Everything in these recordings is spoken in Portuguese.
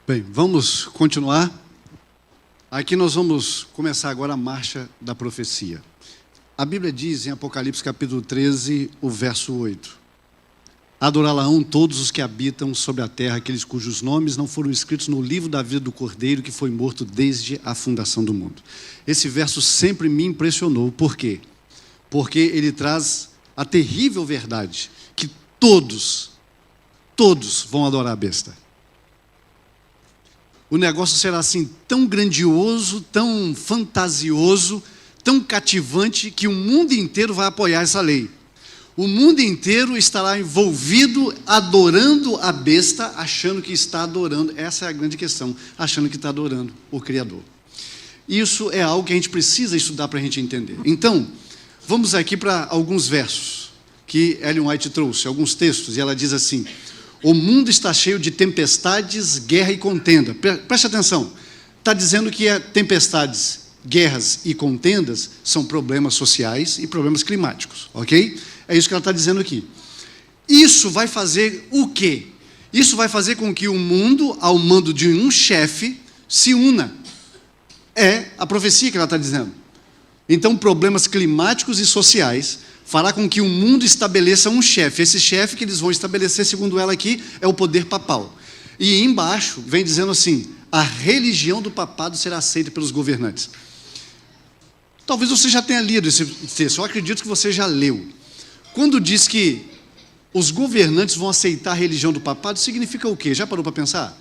Bem, vamos continuar. Aqui nós vamos começar agora a marcha da profecia. A Bíblia diz em Apocalipse capítulo 13, o verso 8. Adorá-la-ão todos os que habitam sobre a terra, aqueles cujos nomes não foram escritos no livro da vida do Cordeiro, que foi morto desde a fundação do mundo. Esse verso sempre me impressionou. Por quê? Porque ele traz a terrível verdade que todos vão adorar a besta. O negócio será assim tão grandioso, tão fantasioso, tão cativante, que o mundo inteiro vai apoiar essa lei. O mundo inteiro estará envolvido, adorando a besta, achando que está adorando, essa é a grande questão, achando que está adorando o Criador. Isso é algo que a gente precisa estudar para a gente entender. Então, vamos aqui para alguns versos que Ellen White trouxe, alguns textos, e ela diz assim: o mundo está cheio de tempestades, guerra e contenda. Preste atenção, está dizendo que tempestades, guerras e contendas são problemas sociais e problemas climáticos, ok? É isso que ela está dizendo aqui. Isso vai fazer o quê? Isso vai fazer com que o mundo, ao mando de um chefe, se una. É a profecia que ela está dizendo. Então, problemas climáticos e sociais fará com que o mundo estabeleça um chefe. Esse chefe que eles vão estabelecer, segundo ela aqui, é o poder papal. E embaixo vem dizendo assim: a religião do papado será aceita pelos governantes. Talvez você já tenha lido esse texto, eu acredito que você já leu. Quando diz que os governantes vão aceitar a religião do papado, significa o quê? Já parou para pensar?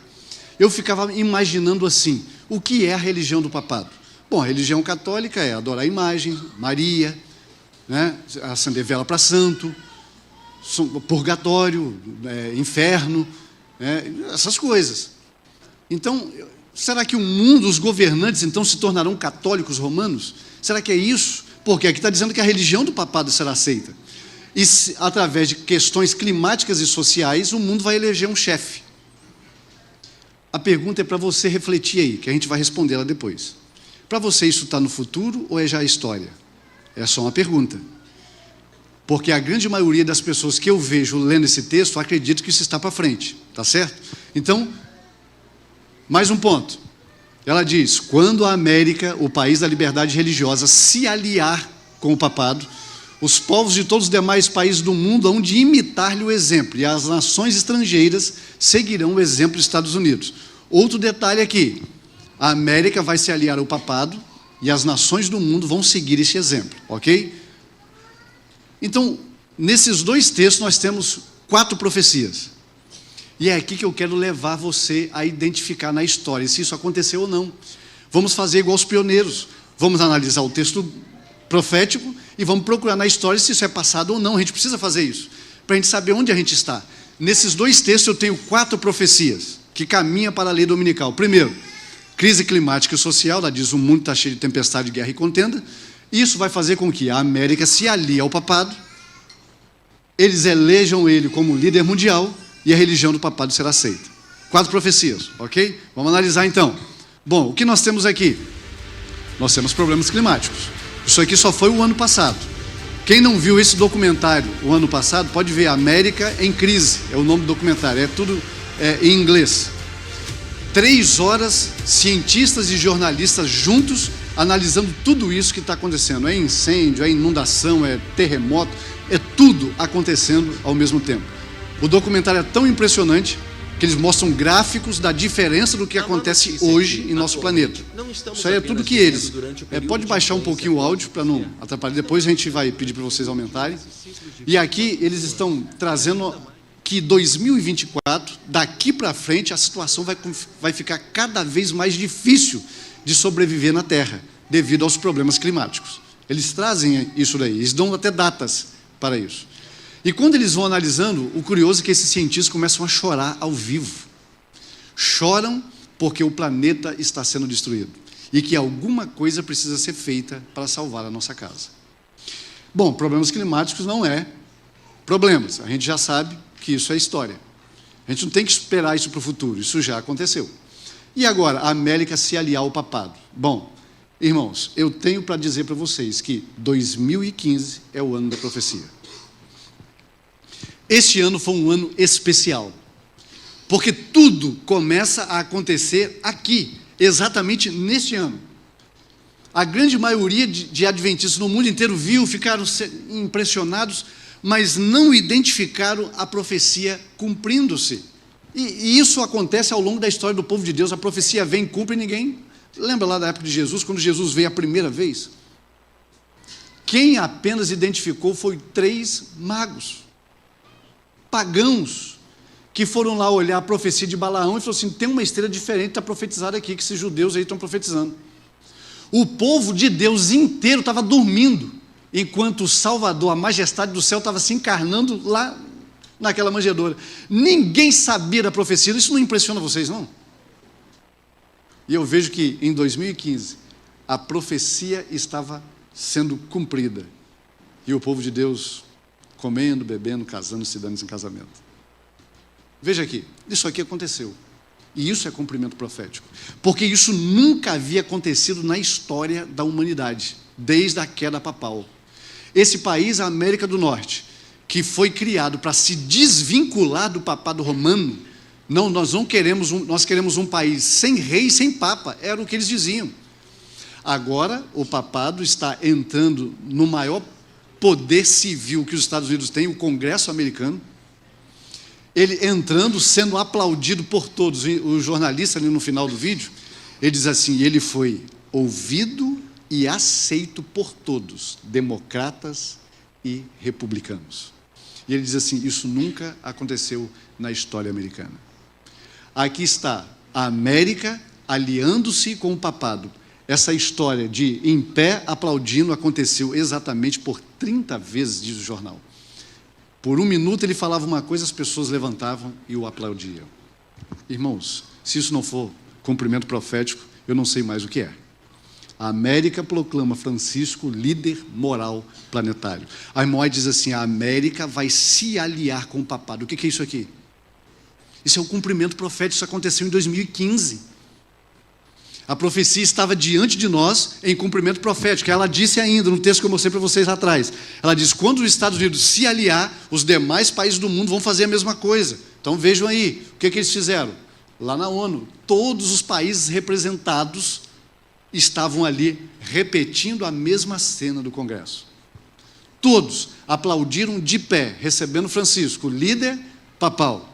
Eu ficava imaginando assim: o que é a religião do papado? Bom, a religião católica é adorar a imagem, Maria, né? Acender vela para santo, purgatório, inferno, essas coisas. Então, será que o mundo, os governantes, então, se tornarão católicos romanos? Será que é isso? Porque aqui está dizendo que a religião do papado será aceita. E através de questões climáticas e sociais, o mundo vai eleger um chefe. A pergunta é para você refletir aí, que a gente vai responder ela depois. Para você isso está no futuro ou é já história? É só uma pergunta. Porque a grande maioria das pessoas que eu vejo lendo esse texto acredita que isso está para frente, tá certo? Então, mais um ponto. Ela diz: quando a América, o país da liberdade religiosa, se aliar com o papado, os povos de todos os demais países do mundo hão de imitar-lhe o exemplo, e as nações estrangeiras seguirão o exemplo dos Estados Unidos. Outro detalhe aqui: a América vai se aliar ao papado e as nações do mundo vão seguir esse exemplo, ok? Então, nesses dois textos nós temos 4 profecias. E é aqui que eu quero levar você a identificar na história se isso aconteceu ou não. Vamos fazer igual os pioneiros. Vamos analisar o texto profético e vamos procurar na história se isso é passado ou não. A gente precisa fazer isso, para a gente saber onde a gente está. Nesses dois textos eu tenho 4 profecias que caminham para a lei dominical. Primeiro, crise climática e social. Ela diz: o mundo está cheio de tempestade, guerra e contenda. Isso vai fazer com que a América se alie ao papado, eles elejam ele como líder mundial e a religião do papado será aceita. 4 profecias, ok? Vamos analisar então. Bom, o que nós temos aqui? Nós temos problemas climáticos. Isso aqui só foi o ano passado. Quem não viu esse documentário o ano passado, pode ver América em Crise, é o nome do documentário, é tudo em inglês. 3 horas, cientistas e jornalistas juntos, analisando tudo isso que está acontecendo. É incêndio, é inundação, é terremoto, é tudo acontecendo ao mesmo tempo. O documentário é tão impressionante que eles mostram gráficos da diferença do que acontece hoje em nosso planeta. Isso aí é tudo que eles... pode baixar um pouquinho o áudio para não atrapalhar. Depois a gente vai pedir para vocês aumentarem. E aqui eles estão trazendo que 2024, daqui para frente, a situação vai ficar cada vez mais difícil de sobreviver na Terra, devido aos problemas climáticos. Eles trazem isso daí, eles dão até datas para isso. E quando eles vão analisando, o curioso é que esses cientistas começam a chorar ao vivo. Choram porque o planeta está sendo destruído e que alguma coisa precisa ser feita para salvar a nossa casa. Bom, problemas climáticos não é problemas. A gente já sabe que isso é história. A gente não tem que esperar isso para o futuro, isso já aconteceu. E agora, a América se aliar ao papado. Bom, irmãos, eu tenho para dizer para vocês que 2015 é o ano da profecia. Este ano foi um ano especial. Porque tudo começa a acontecer aqui, exatamente neste ano. A grande maioria de adventistas no mundo inteiro viu, ficaram impressionados, mas não identificaram a profecia cumprindo-se. E isso acontece ao longo da história do povo de Deus. A profecia vem, cumpre, e ninguém... Lembra lá da época de Jesus, quando Jesus veio a primeira vez? Quem apenas identificou foi 3 magos, pagãos, que foram lá olhar a profecia de Balaão e falaram assim, tem uma estrela diferente, está profetizada aqui, que esses judeus aí estão profetizando. O povo de Deus inteiro estava dormindo, enquanto o Salvador, a majestade do céu, estava se encarnando lá naquela manjedoura. Ninguém sabia da profecia. Isso não impressiona vocês, não? E eu vejo que em 2015 a profecia estava sendo cumprida e o povo de Deus comendo, bebendo, casando, se dando em casamento. Veja aqui, isso aqui aconteceu. E isso é cumprimento profético, porque isso nunca havia acontecido na história da humanidade, desde a queda papal. Esse país, a América do Norte, que foi criado para se desvincular do papado romano, não, nós queremos um país sem rei e sem papa, era o que eles diziam. Agora, o papado está entrando no maior poder civil que os Estados Unidos têm, o Congresso americano, ele entrando, sendo aplaudido por todos. O jornalista ali no final do vídeo, ele diz assim, ele foi ouvido e aceito por todos, democratas e republicanos. E ele diz assim, isso nunca aconteceu na história americana. Aqui está a América aliando-se com o papado. Essa história de em pé aplaudindo aconteceu exatamente por 30 vezes, diz o jornal. Por 1 minuto ele falava uma coisa, as pessoas levantavam e o aplaudiam. Irmãos, se isso não for cumprimento profético, eu não sei mais o que é. A América proclama Francisco líder moral planetário. A irmã diz assim, a América vai se aliar com o papado. O que é isso aqui? Isso é o cumprimento profético, isso aconteceu em 2015. A profecia estava diante de nós em cumprimento profético. Ela disse ainda, no texto que eu mostrei para vocês lá atrás, ela diz, quando os Estados Unidos se aliar, os demais países do mundo vão fazer a mesma coisa. Então vejam aí, o que eles fizeram? Lá na ONU, todos os países representados estavam ali repetindo a mesma cena do Congresso. Todos aplaudiram de pé, recebendo Francisco, líder papal.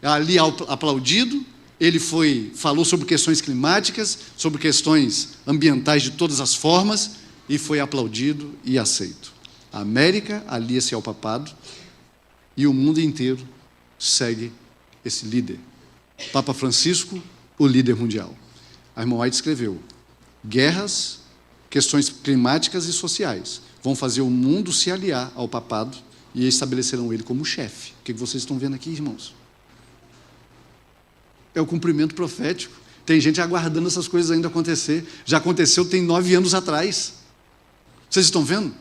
Ali aplaudido, ele falou sobre questões climáticas, sobre questões ambientais de todas as formas, e foi aplaudido e aceito. A América alia-se ao papado, e o mundo inteiro segue esse líder. Papa Francisco, o líder mundial. A irmã White escreveu, guerras, questões climáticas e sociais vão fazer o mundo se aliar ao papado e estabelecerão ele como chefe. O que vocês estão vendo aqui, irmãos? É o cumprimento profético. Tem gente aguardando essas coisas ainda acontecer. Já aconteceu, tem 9 anos atrás. Vocês estão vendo?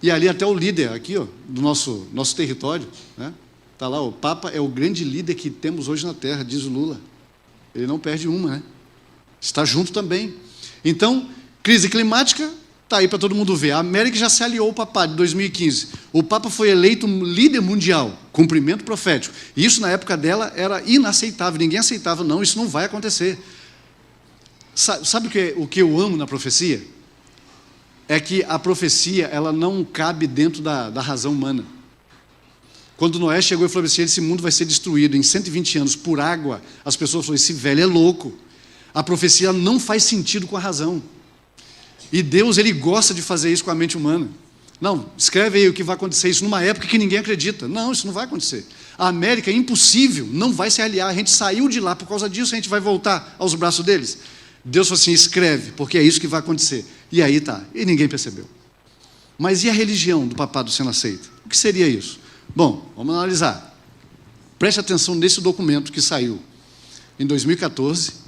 E ali até o líder, aqui, ó, do nosso território, né? Está lá, o Papa é o grande líder que temos hoje na Terra, diz o Lula. Ele não perde uma, né? Está junto também. Então, crise climática, está aí para todo mundo ver. A América já se aliou ao papado em 2015. O Papa foi eleito líder mundial, cumprimento profético. E isso, na época dela, era inaceitável. Ninguém aceitava, não, isso não vai acontecer. Sabe o que eu amo na profecia? É que a profecia, ela não cabe dentro da razão humana. Quando Noé chegou e falou assim, esse mundo vai ser destruído em 120 anos por água, as pessoas falaram, esse velho é louco. A profecia não faz sentido com a razão. E Deus, ele gosta de fazer isso com a mente humana. Não, escreve aí o que vai acontecer, isso numa época que ninguém acredita. Não, isso não vai acontecer. A América é impossível, não vai se aliar. A gente saiu de lá por causa disso, a gente vai voltar aos braços deles. Deus falou assim, escreve, porque é isso que vai acontecer. E aí tá, e ninguém percebeu. Mas e a religião do papado sendo aceita? O que seria isso? Bom, vamos analisar. Preste atenção nesse documento que saiu em 2014.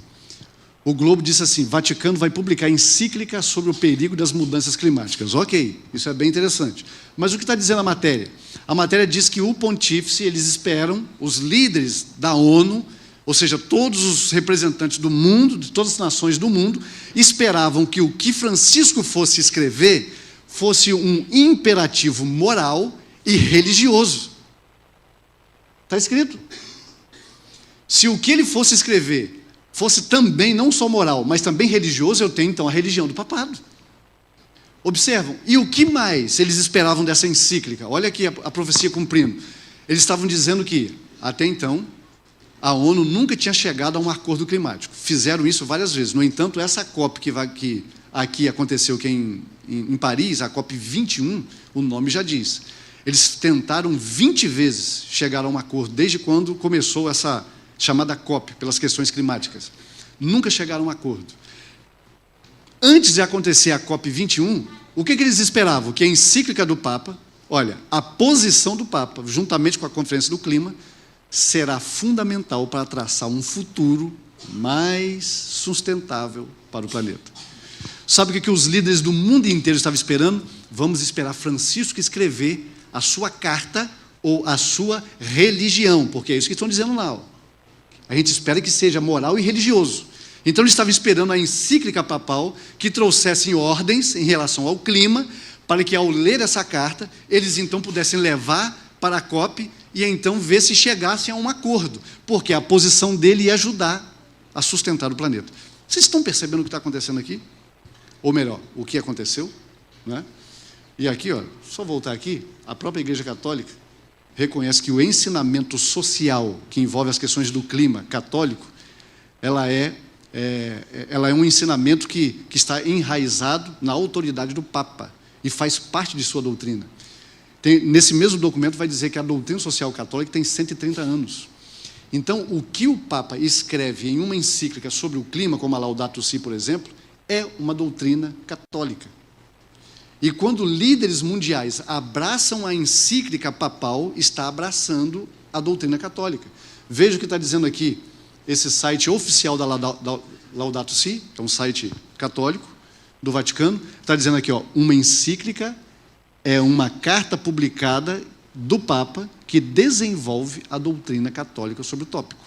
O Globo disse assim, Vaticano vai publicar encíclica sobre o perigo das mudanças climáticas. Ok, isso é bem interessante. Mas o que está dizendo a matéria? A matéria diz que o pontífice, eles esperam, os líderes da ONU, ou seja, todos os representantes do mundo, de todas as nações do mundo, esperavam que o que Francisco fosse escrever fosse um imperativo moral e religioso. Está escrito. Se o que ele fosse escrever fosse também não só moral, mas também religioso, eu tenho então a religião do papado. Observam, e o que mais eles esperavam dessa encíclica? Olha aqui a profecia cumprindo. Eles estavam dizendo que, até então, a ONU nunca tinha chegado a um acordo climático. Fizeram isso várias vezes. No entanto, essa COP que aqui aconteceu, que é em Paris, a COP 21, o nome já diz. Eles tentaram 20 vezes chegar a um acordo, desde quando começou essa chamada COP, pelas questões climáticas. Nunca chegaram a um acordo. Antes de acontecer a COP 21, o que eles esperavam? Que a encíclica do Papa, olha, a posição do Papa, juntamente com a Conferência do Clima, será fundamental para traçar um futuro mais sustentável para o planeta. Sabe o que os líderes do mundo inteiro estavam esperando? Vamos esperar Francisco escrever a sua carta ou a sua religião, porque é isso que estão dizendo lá. Ó. A gente espera que seja moral e religioso. Então, eles estavam esperando a encíclica papal que trouxesse ordens em relação ao clima, para que, ao ler essa carta, eles então pudessem levar para a COP e então ver se chegassem a um acordo, porque a posição dele ia ajudar a sustentar o planeta. Vocês estão percebendo o que está acontecendo aqui? Ou melhor, o que aconteceu? Né? E aqui, ó, só voltar aqui, a própria Igreja Católica reconhece que o ensinamento social que envolve as questões do clima católico, ela é um ensinamento que está enraizado na autoridade do Papa e faz parte de sua doutrina. Nesse mesmo documento vai dizer que a doutrina social católica tem 130 anos. Então, o que o Papa escreve em uma encíclica sobre o clima, como a Laudato Si, por exemplo, é uma doutrina católica. E quando líderes mundiais abraçam a encíclica papal, está abraçando a doutrina católica. Veja o que está dizendo aqui, esse site oficial da Laudato Si, que é um site católico do Vaticano, está dizendo aqui, ó, uma encíclica é uma carta publicada do Papa que desenvolve a doutrina católica sobre o tópico.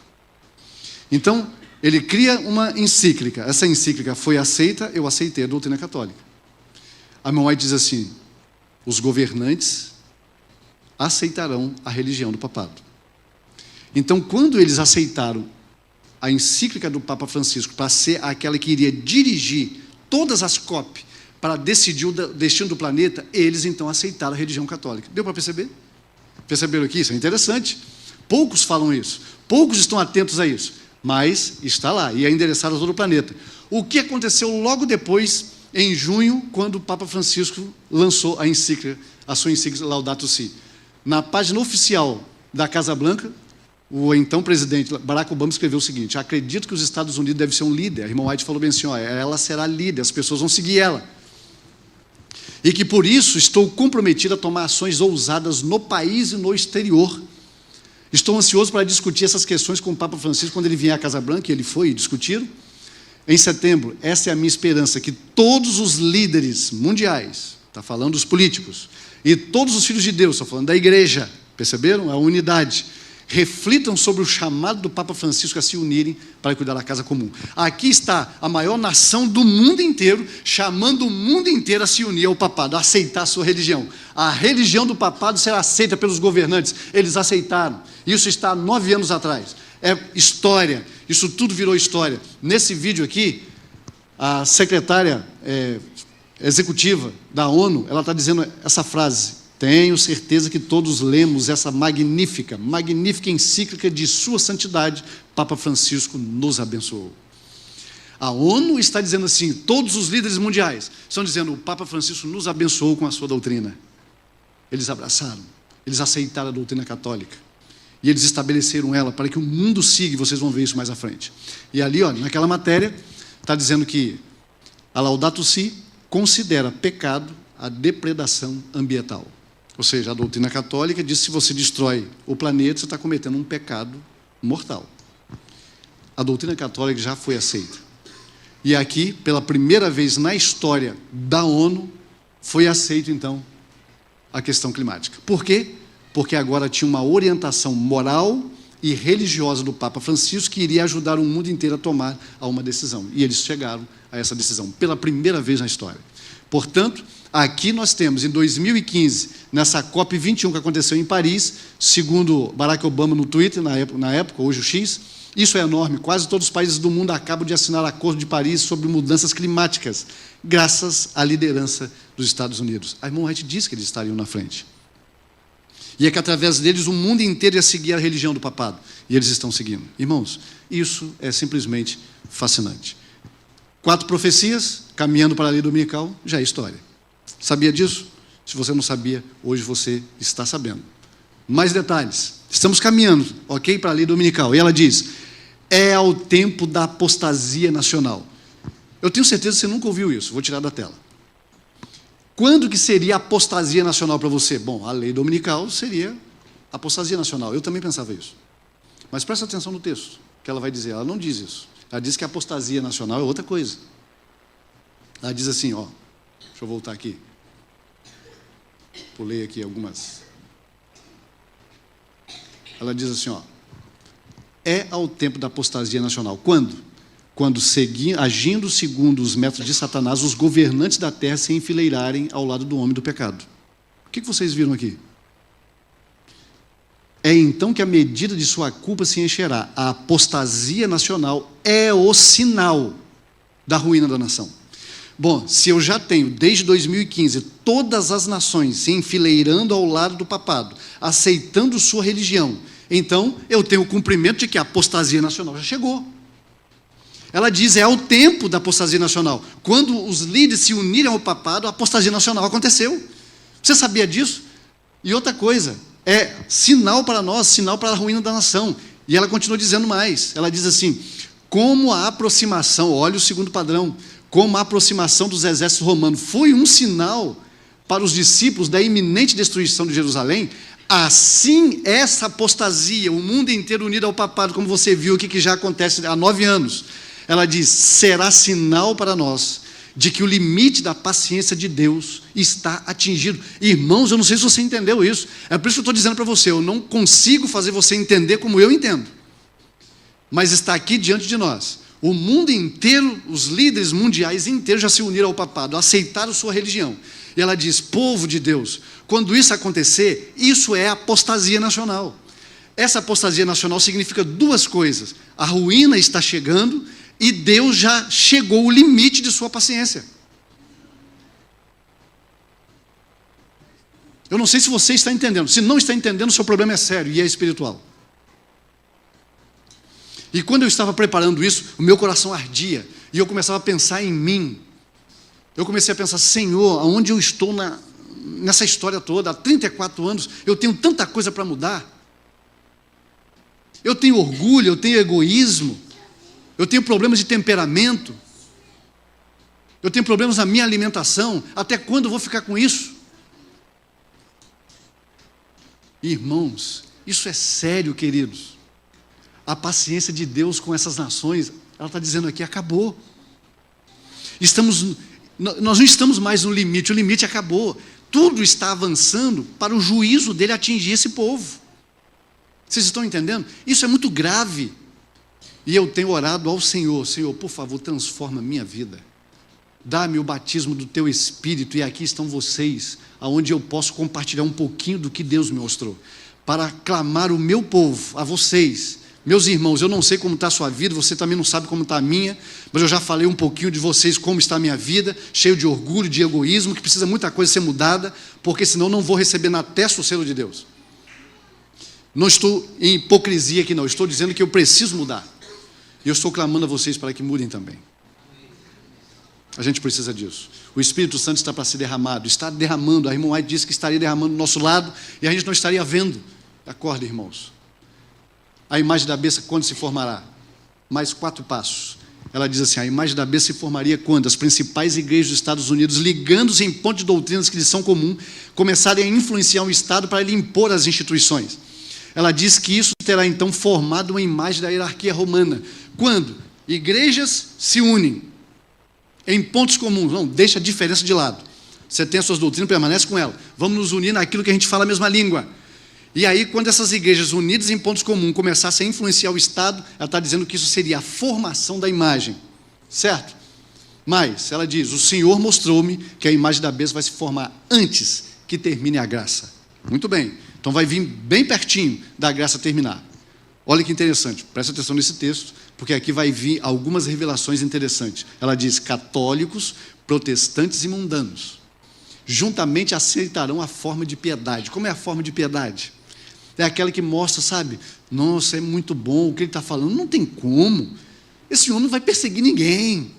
Então, ele cria uma encíclica. Essa encíclica foi aceita, eu aceitei a doutrina católica. A Ellen White diz assim, os governantes aceitarão a religião do papado. Então, quando eles aceitaram a encíclica do Papa Francisco para ser aquela que iria dirigir todas as COP para decidir o destino do planeta, eles então aceitaram a religião católica. Deu para perceber? Perceberam aqui? Isso é interessante. Poucos falam isso, poucos estão atentos a isso, mas está lá e é endereçado a todo o planeta. O que aconteceu logo depois, em junho, quando o Papa Francisco lançou a sua encíclica Laudato Si? Na página oficial da Casa Branca, o então presidente Barack Obama escreveu o seguinte: acredito que os Estados Unidos devem ser um líder. A irmã White falou bem assim, ó, ela será líder, as pessoas vão seguir ela. E que por isso estou comprometido a tomar ações ousadas no país e no exterior. Estou ansioso para discutir essas questões com o Papa Francisco quando ele vier à Casa Branca, e ele foi e discutiram. Em setembro, essa é a minha esperança, que todos os líderes mundiais, está falando dos políticos, e todos os filhos de Deus, está falando da igreja, perceberam? A unidade. Reflitam sobre o chamado do Papa Francisco a se unirem para cuidar da casa comum. Aqui está a maior nação do mundo inteiro, chamando o mundo inteiro a se unir ao papado, a aceitar a sua religião. A religião do papado será aceita pelos governantes. Eles aceitaram. Isso está há 9 anos atrás. É história. Isso tudo virou história. Nesse vídeo aqui, a secretária executiva da ONU, ela está dizendo essa frase: tenho certeza que todos lemos essa magnífica encíclica de Sua Santidade, Papa Francisco nos abençoou. A ONU está dizendo assim, todos os líderes mundiais estão dizendo, o Papa Francisco nos abençoou com a sua doutrina. Eles abraçaram, eles aceitaram a doutrina católica. E eles estabeleceram ela para que o mundo siga, e vocês vão ver isso mais à frente. E ali, olha, naquela matéria, está dizendo que a Laudato Si considera pecado a depredação ambiental. Ou seja, a doutrina católica diz que se você destrói o planeta, você está cometendo um pecado mortal. A doutrina católica já foi aceita. E aqui, pela primeira vez na história da ONU, foi aceito, então, a questão climática. Por quê? Porque agora tinha uma orientação moral e religiosa do Papa Francisco que iria ajudar o mundo inteiro a tomar uma decisão. E eles chegaram a essa decisão, pela primeira vez na história. Portanto, aqui nós temos, em 2015, nessa COP21 que aconteceu em Paris, segundo Barack Obama no Twitter, na época, hoje o X, isso é enorme, quase todos os países do mundo acabam de assinar o Acordo de Paris sobre mudanças climáticas, graças à liderança dos Estados Unidos. A irmã White disse que eles estariam na frente. E é que, através deles, o mundo inteiro ia seguir a religião do papado. E eles estão seguindo. Irmãos, isso é simplesmente fascinante. 4 profecias, caminhando para a lei dominical, já é história. Sabia disso? Se você não sabia, hoje você está sabendo. Mais detalhes. Estamos caminhando, ok, para a lei dominical. E ela diz, é ao tempo da apostasia nacional. Eu tenho certeza que você nunca ouviu isso. Vou tirar da tela. Quando que seria a apostasia nacional para você? Bom, a lei dominical seria apostasia nacional. Eu também pensava isso. Mas presta atenção no texto, que ela vai dizer. Ela não diz isso. Ela diz que a apostasia nacional é outra coisa. Ela diz assim, ó. Deixa eu voltar aqui. Pulei aqui algumas. Ela diz assim, ó. É ao tempo da apostasia nacional. Quando? Quando, agindo segundo os métodos de Satanás, os governantes da terra se enfileirarem ao lado do homem do pecado. O que vocês viram aqui? É então que a medida de sua culpa se encherá. A apostasia nacional é o sinal da ruína da nação. Bom, se eu já tenho, desde 2015, todas as nações se enfileirando ao lado do papado, aceitando sua religião, então eu tenho o cumprimento de que a apostasia nacional já chegou. Ela diz, é o tempo da apostasia nacional. Quando os líderes se uniram ao papado, a apostasia nacional aconteceu. Você sabia disso? E outra coisa, é sinal para nós, sinal para a ruína da nação. E ela continua dizendo mais. Ela diz assim, como a aproximação, olha o segundo padrão, como a aproximação dos exércitos romanos foi um sinal para os discípulos da iminente destruição de Jerusalém, assim essa apostasia, o mundo inteiro unido ao papado, como você viu aqui que já acontece há 9 anos, ela diz, será sinal para nós de que o limite da paciência de Deus está atingido. Irmãos, eu não sei se você entendeu isso. É por isso que eu estou dizendo para você, eu não consigo fazer você entender como eu entendo. Mas está aqui diante de nós. O mundo inteiro, os líderes mundiais inteiros já se uniram ao papado, aceitaram sua religião. E ela diz, povo de Deus, quando isso acontecer, isso é apostasia nacional. Essa apostasia nacional significa 2 coisas. A ruína está chegando e Deus já chegou ao limite de sua paciência. Eu não sei se você está entendendo. Se não está entendendo, o seu problema é sério e é espiritual. E quando eu estava preparando isso, o meu coração ardia. E eu começava a pensar em mim. Eu comecei a pensar, Senhor, aonde eu estou nessa história toda? Há 34 anos, eu tenho tanta coisa para mudar. Eu tenho orgulho, eu tenho egoísmo. Eu tenho problemas de temperamento. Eu tenho problemas na minha alimentação. Até quando eu vou ficar com isso? Irmãos, isso é sério, queridos. A paciência de Deus com essas nações, ela está dizendo aqui, acabou. Nós não estamos mais no limite, o limite acabou. Tudo está avançando para o juízo dele atingir esse povo. Vocês estão entendendo? Isso é muito grave. E eu tenho orado ao Senhor, Senhor, por favor, transforma a minha vida. Dá-me o batismo do Teu Espírito, e aqui estão vocês, aonde eu posso compartilhar um pouquinho do que Deus me mostrou, para clamar o meu povo, a vocês, meus irmãos. Eu não sei como está a sua vida, você também não sabe como está a minha, mas eu já falei um pouquinho de vocês, como está a minha vida, cheio de orgulho, de egoísmo, que precisa muita coisa ser mudada, porque senão não vou receber na testa o selo de Deus. Não estou em hipocrisia aqui não, estou dizendo que eu preciso mudar. E eu estou clamando a vocês para que mudem também. A gente precisa disso. O Espírito Santo está para ser derramado, está derramando. A irmã White disse que estaria derramando do nosso lado e a gente não estaria vendo. Acorda, irmãos. A imagem da besta quando se formará? Mais 4 passos. Ela diz assim, a imagem da besta se formaria quando as principais igrejas dos Estados Unidos, ligando-se em pontos de doutrinas que lhes são comuns, começarem a influenciar o Estado para ele impor as instituições. Ela diz que isso terá então formado uma imagem da hierarquia romana. Quando igrejas se unem em pontos comuns, não, deixa a diferença de lado. Você tem as suas doutrinas, permanece com ela. Vamos nos unir naquilo que a gente fala a mesma língua. E aí, quando essas igrejas unidas em pontos comuns começassem a influenciar o Estado, ela está dizendo que isso seria a formação da imagem. Certo? Mas, ela diz, o Senhor mostrou-me que a imagem da besta vai se formar antes que termine a graça. Muito bem, então vai vir bem pertinho da graça terminar. Olha que interessante, presta atenção nesse texto, porque aqui vai vir algumas revelações interessantes. Ela diz, católicos, protestantes e mundanos, juntamente aceitarão a forma de piedade. Como é a forma de piedade? É aquela que mostra, sabe, nossa, é muito bom o que ele está falando, não tem como, esse homem não vai perseguir ninguém,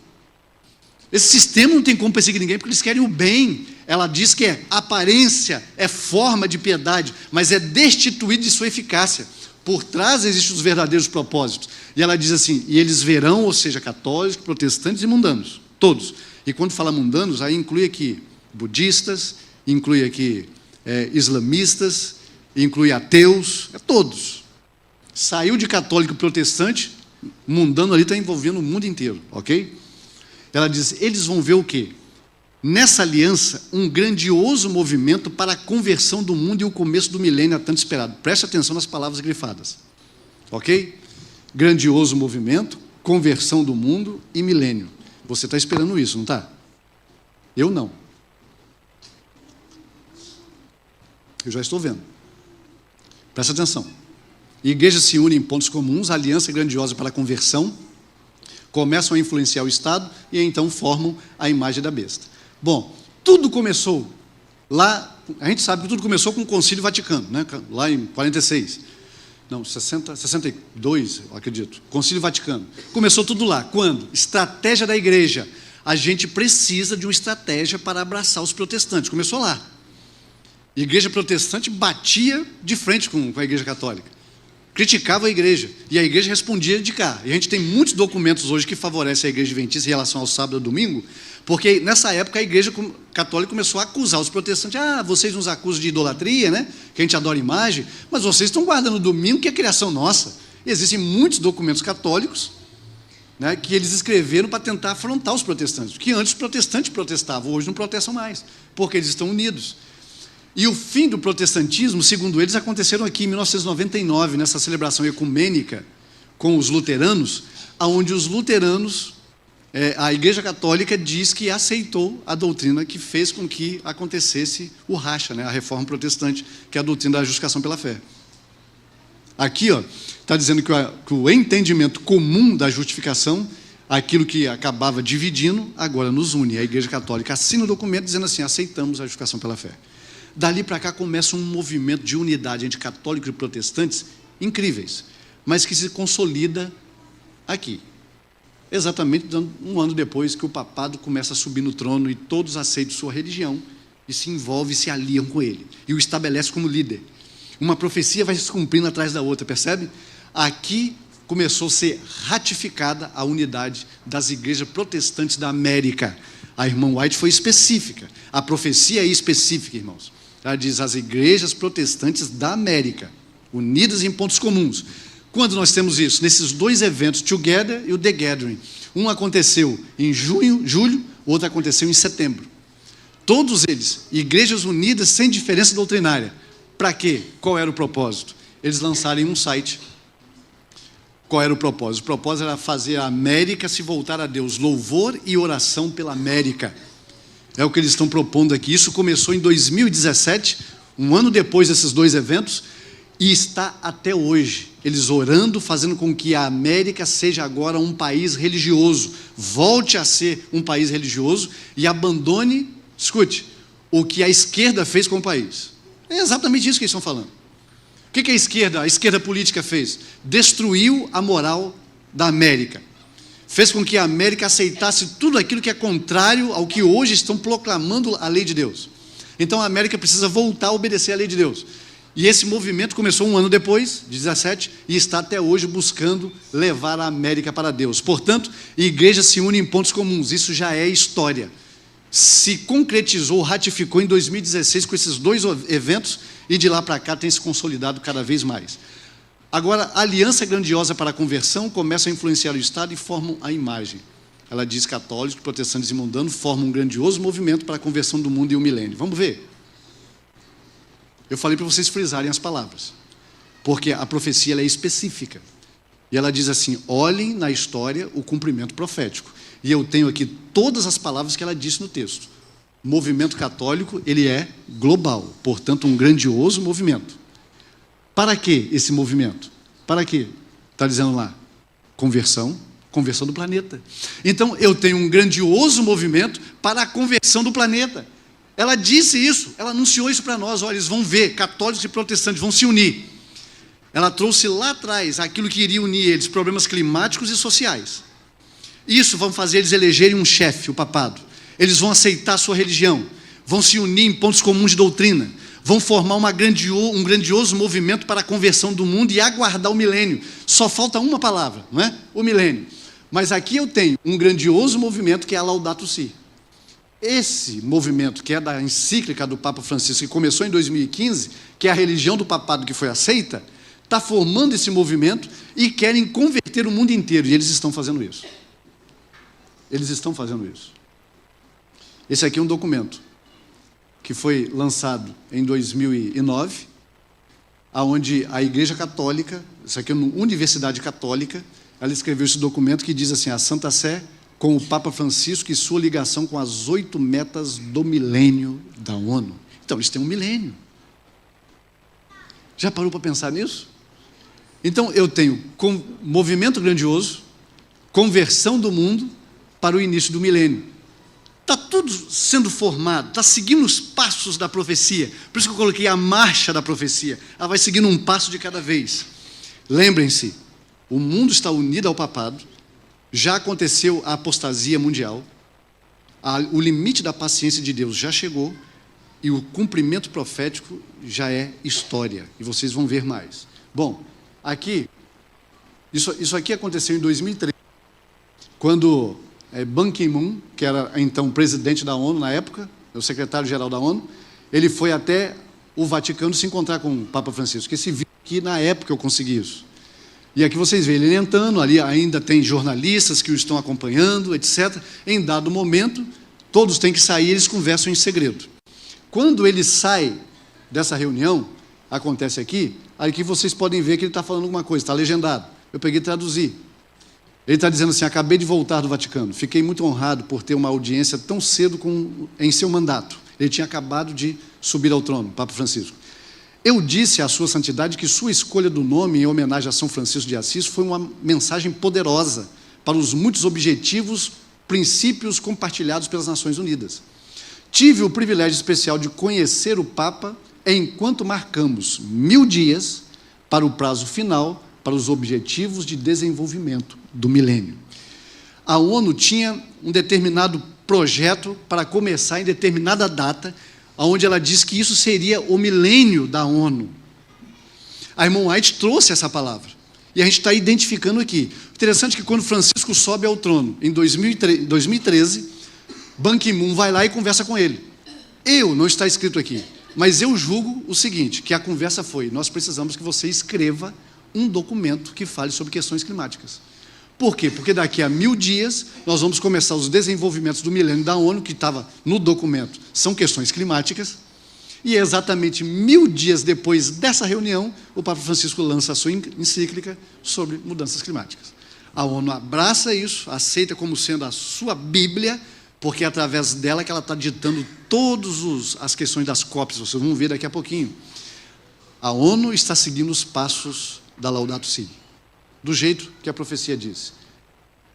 esse sistema não tem como perseguir ninguém, porque eles querem o bem. Ela diz que é aparência, é forma de piedade, mas é destituído de sua eficácia. Por trás existem os verdadeiros propósitos. E ela diz assim, e eles verão, ou seja, católicos, protestantes e mundanos, todos. E quando fala mundanos, aí inclui aqui budistas, inclui aqui islamistas, inclui ateus, todos. Saiu de católico e protestante, mundano ali está envolvendo o mundo inteiro, ok? Ela diz, eles vão ver o quê? Nessa aliança, um grandioso movimento para a conversão do mundo e o começo do milênio tanto esperado. Preste atenção nas palavras grifadas, ok? Grandioso movimento, conversão do mundo e milênio. Você está esperando isso, não está? Eu não. Eu já estou vendo. Presta atenção. Igrejas se unem em pontos comuns, aliança grandiosa para a conversão, começam a influenciar o Estado e então formam a imagem da besta. Bom, tudo começou lá, a gente sabe que tudo começou com o Concílio Vaticano, né? Lá em 46, não, 62, eu acredito, Concílio Vaticano. Começou tudo lá. Quando? Estratégia da igreja. A gente precisa de uma estratégia para abraçar os protestantes. Começou lá. A igreja protestante batia de frente com a igreja católica. Criticava a igreja, e a igreja respondia de cá. E a gente tem muitos documentos hoje que favorecem a igreja adventista em relação ao sábado e ao domingo, porque nessa época a igreja católica começou a acusar os protestantes, vocês nos acusam de idolatria, né? Que a gente adora imagem, mas vocês estão guardando o domingo, que é criação nossa. E existem muitos documentos católicos, né, que eles escreveram para tentar afrontar os protestantes, que antes os protestantes protestavam, hoje não protestam mais, porque eles estão unidos. E o fim do protestantismo, segundo eles, aconteceram aqui em 1999, nessa celebração ecumênica com os luteranos, onde os luteranos, a Igreja Católica diz que aceitou a doutrina que fez com que acontecesse o racha, né, a reforma protestante, que é a doutrina da justificação pela fé. Aqui está dizendo que o entendimento comum da justificação, aquilo que acabava dividindo, agora nos une. A Igreja Católica assina o documento dizendo assim, aceitamos a justificação pela fé. Dali para cá começa um movimento de unidade entre católicos e protestantes incríveis, mas que se consolida aqui. Exatamente um ano depois que o papado começa a subir no trono e todos aceitam sua religião e se envolvem e se aliam com ele. E o estabelece como líder. Uma profecia vai se cumprindo atrás da outra, percebe? Aqui começou a ser ratificada a unidade das igrejas protestantes da América. A irmã White foi específica. A profecia é específica, irmãos. Ela diz, as igrejas protestantes da América, unidas em pontos comuns. Quando nós temos isso? Nesses dois eventos, Together e o The Gathering. Um aconteceu em julho, o outro aconteceu em setembro. Todos eles, igrejas unidas sem diferença doutrinária. Para quê? Qual era o propósito? Eles lançarem um site. Qual era o propósito? O propósito era fazer a América se voltar a Deus. Louvor e oração pela América. É o que eles estão propondo aqui. Isso começou em 2017, um ano depois desses dois eventos, e está até hoje. Eles orando, fazendo com que a América seja agora um país religioso, volte a ser um país religioso e abandone, escute, o que a esquerda fez com o país. É exatamente isso que eles estão falando. O que a esquerda política fez? Destruiu a moral da América. Fez com que a América aceitasse tudo aquilo que é contrário ao que hoje estão proclamando a lei de Deus. Então a América precisa voltar a obedecer a lei de Deus. E esse movimento começou um ano depois, de 17, e está até hoje buscando levar a América para Deus. Portanto, igrejas se unem em pontos comuns, isso já é história. Se concretizou, ratificou em 2016 com esses dois eventos, e de lá para cá tem se consolidado cada vez mais. Agora, a aliança grandiosa para a conversão começa a influenciar o Estado e formam a imagem. Ela diz, católicos, protestantes e mundanos formam um grandioso movimento para a conversão do mundo e o milênio. Vamos ver. Eu falei para vocês frisarem as palavras, porque a profecia ela é específica. E ela diz assim: olhem na história o cumprimento profético. E eu tenho aqui todas as palavras que ela disse no texto. O movimento católico, ele é global, portanto, um grandioso movimento. Para que esse movimento? Para quê? Está dizendo lá, conversão do planeta. Então, eu tenho um grandioso movimento para a conversão do planeta. Ela disse isso, ela anunciou isso para nós. Olha, eles vão ver, católicos e protestantes vão se unir. Ela trouxe lá atrás aquilo que iria unir eles, problemas climáticos e sociais. Isso vão fazer eles elegerem um chefe, o papado. Eles vão aceitar a sua religião, vão se unir em pontos comuns de doutrina, vão formar um grandioso movimento para a conversão do mundo e aguardar o milênio. Só falta uma palavra, não é? O milênio. Mas aqui eu tenho um grandioso movimento que é a Laudato Si. Esse movimento, que é da encíclica do Papa Francisco, que começou em 2015, que é a religião do papado que foi aceita, está formando esse movimento e querem converter o mundo inteiro. E eles estão fazendo isso. Eles estão fazendo isso. Esse aqui é um documento que foi lançado em 2009, onde a Igreja Católica, isso aqui é uma Universidade Católica, ela escreveu esse documento que diz assim: a Santa Sé com o Papa Francisco e sua ligação com as 8 metas do milênio da ONU. Então, eles têm um milênio. Já parou para pensar nisso? Então, eu tenho movimento grandioso, conversão do mundo para o início do milênio. Está tudo sendo formado, está seguindo os passos da profecia. Por isso que eu coloquei a marcha da profecia. Ela vai seguindo um passo de cada vez. Lembrem-se, o mundo está unido ao papado, já aconteceu a apostasia mundial, o limite da paciência de Deus já chegou, e o cumprimento profético já é história, e vocês vão ver mais. Bom, aqui, isso aqui aconteceu em 2003, quando Ban Ki-moon, que era então presidente da ONU na época, o secretário-geral da ONU, ele foi até o Vaticano se encontrar com o Papa Francisco. Esse vídeo aqui, na época eu consegui isso. E aqui vocês veem ele entrando, ali ainda tem jornalistas que o estão acompanhando, etc. Em dado momento, todos têm que sair, eles conversam em segredo. Quando ele sai dessa reunião, acontece aqui vocês podem ver que ele está falando alguma coisa, está legendado. Eu peguei e traduzi. Ele está dizendo assim: acabei de voltar do Vaticano, fiquei muito honrado por ter uma audiência tão cedo em seu mandato. Ele tinha acabado de subir ao trono, Papa Francisco. Eu disse à sua santidade que sua escolha do nome em homenagem a São Francisco de Assis foi uma mensagem poderosa para os muitos objetivos, princípios compartilhados pelas Nações Unidas. Tive o privilégio especial de conhecer o Papa enquanto marcamos 1000 dias para o prazo final para os objetivos de desenvolvimento do milênio. A ONU tinha um determinado projeto para começar em determinada data, onde ela diz que isso seria o milênio da ONU. A irmã White trouxe essa palavra, e a gente está identificando aqui. Interessante que quando Francisco sobe ao trono, em 2013, Ban Ki-moon vai lá e conversa com ele. Não está escrito aqui, mas eu julgo o seguinte, que a conversa foi: nós precisamos que você escreva um documento que fale sobre questões climáticas. Por quê? Porque daqui a 1000 dias nós vamos começar os desenvolvimentos do milênio da ONU, que estava no documento, são questões climáticas, e exatamente 1000 dias depois dessa reunião, o Papa Francisco lança a sua encíclica sobre mudanças climáticas. A ONU abraça isso, aceita como sendo a sua Bíblia, porque é através dela que ela está ditando todas as questões das COPs, vocês vão ver daqui a pouquinho. A ONU está seguindo os passos da Laudato Si, do jeito que a profecia diz.